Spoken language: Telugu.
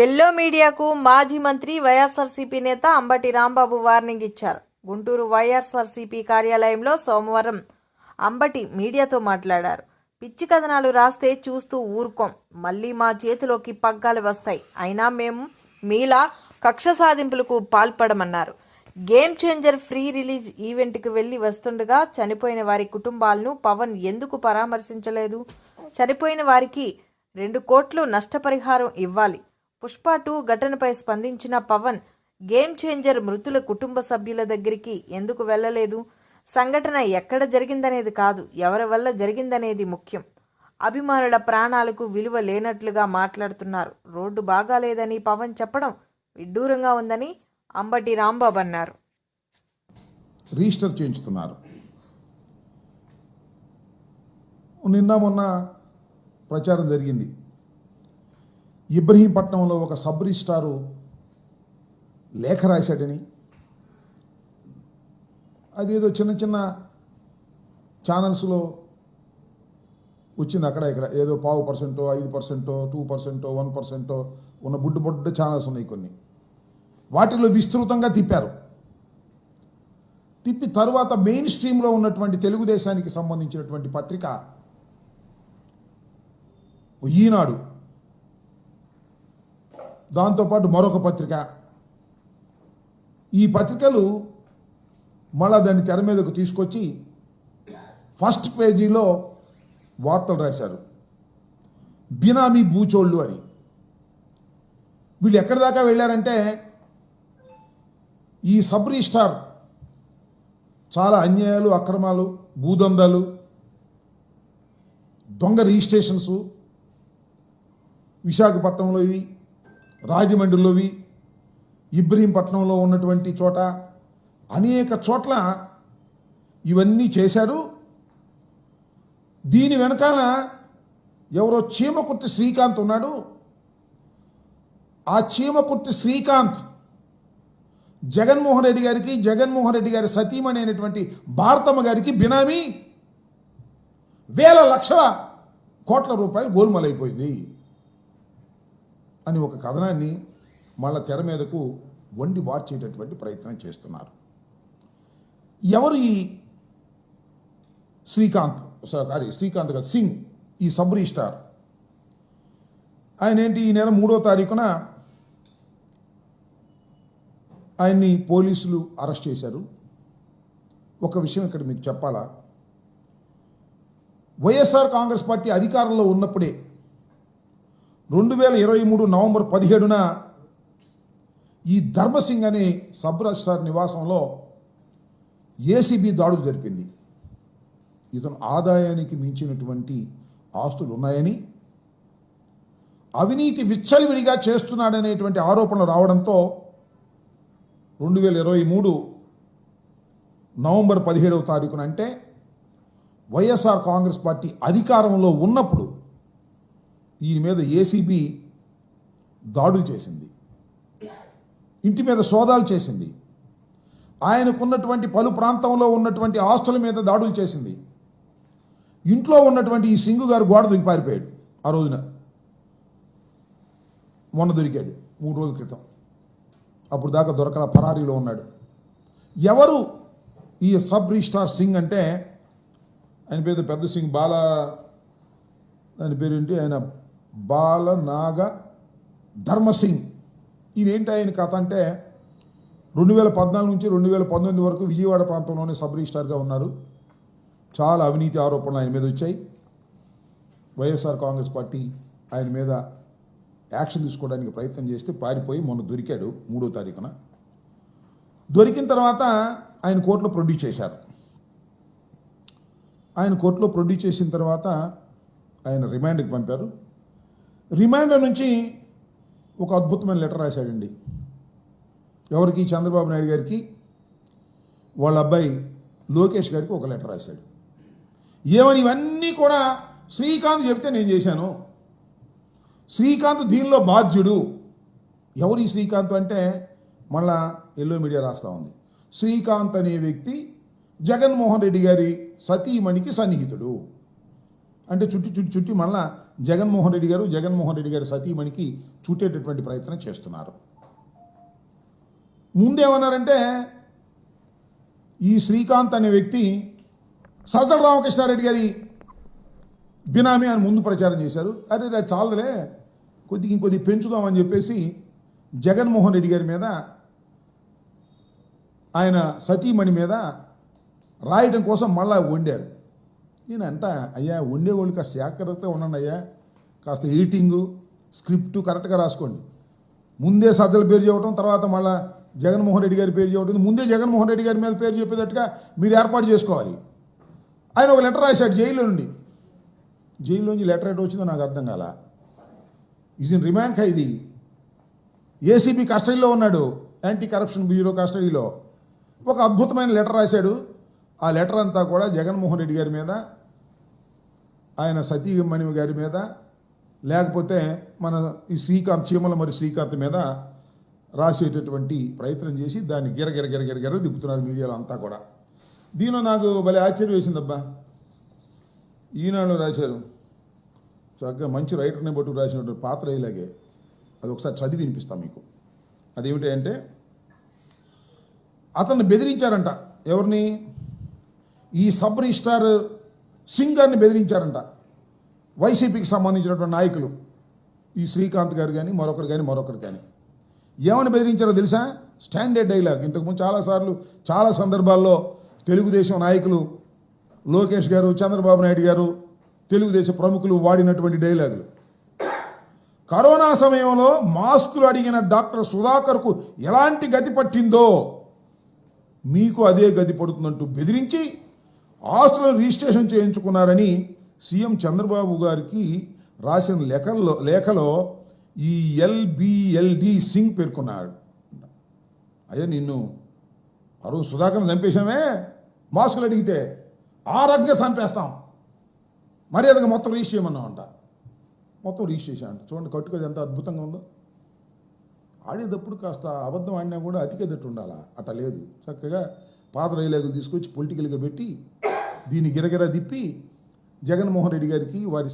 ఎల్లో మీడియాకు మాజీ మంత్రి వైఎస్ఆర్సీపీ నేత అంబటి రాంబాబు వార్నింగ్ ఇచ్చారు. గుంటూరు వైఎస్ఆర్సీపీ కార్యాలయంలో సోమవారం అంబటి మీడియాతో మాట్లాడారు. పిచ్చి కథనాలు రాస్తే చూస్తూ ఊరుకోం, మళ్ళీ మా చేతిలోకి పగ్గాలు వస్తాయి. అయినా మేము మీలా కక్ష సాధింపులకు పాల్పడమన్నారు. గేమ్ చేంజర్ ఫ్రీ రిలీజ్ ఈవెంట్కి వెళ్లి వస్తుండగా చనిపోయిన వారి కుటుంబాలను పవన్ ఎందుకు పరామర్శించలేదు? చనిపోయిన వారికి 2 కోట్లు నష్టపరిహారం ఇవ్వాలి. పుష్ప 2 ఘటనపై స్పందించిన పవన్ గేమ్ చేంజర్ మృతుల కుటుంబ సభ్యుల దగ్గరికి ఎందుకు వెళ్ళలేదు? సంఘటన ఎక్కడ జరిగిందనేది కాదు, ఎవరి వల్ల జరిగిందనేది ముఖ్యం. అభిమానుల ప్రాణాలకు విలువ లేనట్లుగా మాట్లాడుతున్నారు. రోడ్డు బాగాలేదని పవన్ చెప్పడం విడ్డూరంగా ఉందని అంబటి రాంబాబు అన్నారు. రిజిస్టర్ చేయించుతున్నారు. నిన్న మొన్న ప్రచారం జరిగింది. ఇబ్రహీంపట్నంలో ఒక సబ్ రిజిస్ట్రారు లేఖ రాశాడని, అదేదో చిన్న చిన్న ఛానల్స్లో వచ్చింది. అక్కడ ఇక్కడ ఏదో 0.5%, 5%, 2%, 1% ఉన్న బుడ్డ ఛానల్స్ ఉన్నాయి కొన్ని. వాటిలో విస్తృతంగా తిప్పారు. తిప్పి తరువాత మెయిన్ స్ట్రీమ్లో ఉన్నటువంటి తెలుగుదేశానికి సంబంధించినటువంటి పత్రిక ఈనాడు, దాంతోపాటు మరొక పత్రిక, ఈ పత్రికలు మళ్ళా దాన్ని తెర మీదకు తీసుకొచ్చి ఫస్ట్ పేజీలో వార్తలు రాశారు. బినామీ బూచోళ్ళు అని. వీళ్ళు ఎక్కడి దాకా వెళ్ళారంటే, ఈ సబ్ రిజిస్ట్రార్ చాలా అన్యాయాలు, అక్రమాలు, భూదందాలు, దొంగ రిజిస్ట్రేషన్స్ విశాఖపట్నంలోవి, రాజమండ్రిలోవి, ఇబ్రహీంపట్నంలో ఉన్నటువంటి చోట అనేక చోట్ల ఇవన్నీ చేశారు. దీని వెనకాల ఎవరో చీమకుర్తి శ్రీకాంత్ ఉన్నాడు. ఆ చీమకుర్తి శ్రీకాంత్ జగన్మోహన్ రెడ్డి గారికి, జగన్మోహన్ రెడ్డి గారి సతీమణి అయినటువంటి భారతమ్మ గారికి బినామీ వేల లక్షల కోట్ల రూపాయలు గోల్మాలైపోయింది అని ఒక కథనాన్ని మళ్ళా తెర మీదకు వండి వార్చేటటువంటి ప్రయత్నం చేస్తున్నారు. ఎవరు ఈ శ్రీకాంత్ కాదు, సింగ్, ఈ సబ్ రిజిస్ట్రార్? ఆయన ఏంటి, ఈ నెల 3వ తారీఖున ఆయన్ని పోలీసులు అరెస్ట్ చేశారు. ఒక విషయం ఇక్కడ మీకు చెప్పాలా, వైఎస్ఆర్ కాంగ్రెస్ పార్టీ అధికారంలో ఉన్నప్పుడే 2023 నవంబర్ 17న ఈ ధర్మసింగ్ అనే సబ్ రిజిస్ట్రార్ నివాసంలో ఏసీబీ దాడులు జరిపింది. ఇతను ఆదాయానికి మించినటువంటి ఆస్తులు ఉన్నాయని, అవినీతి విచ్చలవిడిగా చేస్తున్నాడనేటువంటి ఆరోపణలు రావడంతో 2023 నవంబర్ 17వ తారీఖున, అంటే వైఎస్ఆర్ కాంగ్రెస్ పార్టీ అధికారంలో ఉన్నప్పుడు ఈయన మీద ఏసీబీ దాడులు చేసింది, ఇంటి మీద సోదాలు చేసింది, ఆయనకున్నటువంటి పలు ప్రాంతంలో ఉన్నటువంటి ఆస్తుల మీద దాడులు చేసింది. ఇంట్లో ఉన్నటువంటి ఈ సింగు గారు గోడ దిగి పారిపోయాడు. ఆ రోజున మొన్న దొరికాడు 3 రోజుల క్రితం. అప్పుడు దాకా దొరకల, పరారీలో ఉన్నాడు. ఎవరు ఈ సబ్ రిజిస్ట్రార్ సింగ్ అంటే, ఆయన పేరు పెద్ద సింగ్, దాని పేరేంటి, ఆయన బాలనాగ ధర్మసింగ్. ఈయనేంటి ఆయన కథ అంటే, 2014 నుంచి 2019 వరకు విజయవాడ ప్రాంతంలోనే సబ్ రిజిస్ట్రార్గా ఉన్నారు. చాలా అవినీతి ఆరోపణలు ఆయన మీద వచ్చాయి. వైఎస్ఆర్ కాంగ్రెస్ పార్టీ ఆయన మీద యాక్షన్ తీసుకోవడానికి ప్రయత్నం చేస్తే పారిపోయి మొన్న దొరికాడు 3వ తారీఖున. దొరికిన తర్వాత ఆయన కోర్టులో ప్రొడ్యూస్ చేశారు. ఆయన కోర్టులో ప్రొడ్యూస్ చేసిన తర్వాత ఆయన రిమాండ్కి పంపారు. రిమాండ్ నుంచి ఒక అద్భుతమైన లెటర్ రాశాడండి. ఎవరికి? చంద్రబాబు నాయుడు గారికి, వాళ్ళ అబ్బాయి లోకేష్ గారికి ఒక లెటర్ రాశాడు. ఏమని? ఇవన్నీ కూడా శ్రీకాంత్ చెప్తే నేను చేశాను, శ్రీకాంత్ దీనిలో బాధ్యుడు. ఎవరు ఈ శ్రీకాంత్ అంటే మళ్ళా ఎల్లో మీడియా రాస్తూ ఉంది. శ్రీకాంత్ అనే వ్యక్తి జగన్మోహన్ రెడ్డి గారి సతీమణికి సన్నిహితుడు. అంటే చుట్టి మళ్ళా జగన్మోహన్ రెడ్డి గారి సతీమణికి చుట్టేటటువంటి ప్రయత్నం చేస్తున్నారు. ముందేమన్నారంటే ఈ శ్రీకాంత్ అనే వ్యక్తి సజ్జల రామకృష్ణారెడ్డి గారి బినామీ అని ముందు ప్రచారం చేశారు. అరే అది చాలదులే, ఇంకొద్ది పెంచుదామని చెప్పేసి జగన్మోహన్ రెడ్డి గారి మీద, ఆయన సతీమణి మీద రాయడం కోసం మళ్ళా వండారు. నేనంట అయ్యా వండేవాళ్ళు కాస్త జాగ్రత్తగా ఉండండి అయ్యా, కాస్త ఎడిటింగు స్క్రిప్టు కరెక్ట్గా రాసుకోండి. ముందే సజ్జల పేరు చెప్పడం, తర్వాత మళ్ళా జగన్మోహన్ రెడ్డి గారి పేరు చెప్పడం, ముందే జగన్మోహన్ రెడ్డి గారి మీద పేరు చెప్పేటట్టుగా మీరు ఏర్పాటు చేసుకోవాలి. ఆయన ఒక లెటర్ రాశాడు జైల్లో నుండి. జైల్లోంచి లెటర్ ఎటు వచ్చిందో నాకు అర్థం కాల. Is in remand Khaidi, ACB కస్టడీలో ఉన్నాడు, యాంటీ కరప్షన్ బ్యూరో కస్టడీలో. ఒక అద్భుతమైన లెటర్ రాశాడు. ఆ లెటర్ అంతా కూడా జగన్మోహన్ రెడ్డి గారి మీద, ఆయన సతీమణి గారి మీద, లేకపోతే మన ఈ శ్రీకాంత్ చీమల శ్రీకాంత్ మీద రాసేటటువంటి ప్రయత్నం చేసి దాన్ని గిరగిర దిప్పుతున్నారు మీడియాలో అంతా కూడా. దీనిలో నాకు భలే ఆశ్చర్యం వేసిందబ్బా. ఈనాడు రాశారు, చక్కగా మంచి రైటర్ని బట్టి రాసినటువంటి పాత్ర ఇలాగే. అది ఒకసారి చదివి వినిపిస్తాం మీకు. అదేమిటి అంటే, అతన్ని బెదిరించారంట. ఎవరిని? ఈ సబ్ రిజిస్ట్రార్ సింగ్ గారిని బెదిరించారంట వైసీపీకి సంబంధించినటువంటి నాయకులు. ఈ శ్రీకాంత్ గారు కానీ మరొకరు కానీ ఏమని బెదిరించారో తెలుసా? Standard dialogue. ఇంతకుముందు చాలా సందర్భాల్లో తెలుగుదేశం నాయకులు లోకేష్ గారు, చంద్రబాబు నాయుడు గారు, తెలుగుదేశం ప్రముఖులు వాడినటువంటి డైలాగులు. కరోనా సమయంలో మాస్కులు అడిగిన డాక్టర్ సుధాకర్కు ఎలాంటి గతి పట్టిందో మీకు అదే గతి పడుతుందంటూ బెదిరించి ఆస్తులను రిజిస్ట్రేషన్ చేయించుకున్నారని సీఎం చంద్రబాబు గారికి రాసిన లేఖలో ఈ ఎల్బిఎల్డి సింగ్ పేర్కొన్నాడు. అయ్యా నిన్ను రోజు సుధాకర్ని చంపేశామే, మాస్కులు అడిగితే ఆ రకంగా చంపేస్తాం, మర్యాదగా మొత్తం రిజిస్టర్ చేయమన్నామంట. మొత్తం రిజిస్టర్ చేశామంట. చూడండి కట్టుకోది ఎంత అద్భుతంగా ఉందో. ఆడేటప్పుడు కాస్త అబద్ధం ఆడినా కూడా అతికేదట్టు ఉండాలా, అట్లా లేదు. చక్కగా పాత రైలాగులు తీసుకొచ్చి పొలిటికల్గా పెట్టి దీన్ని గిరగిరా తిప్పి జగన్మోహన్ రెడ్డి గారికి వారి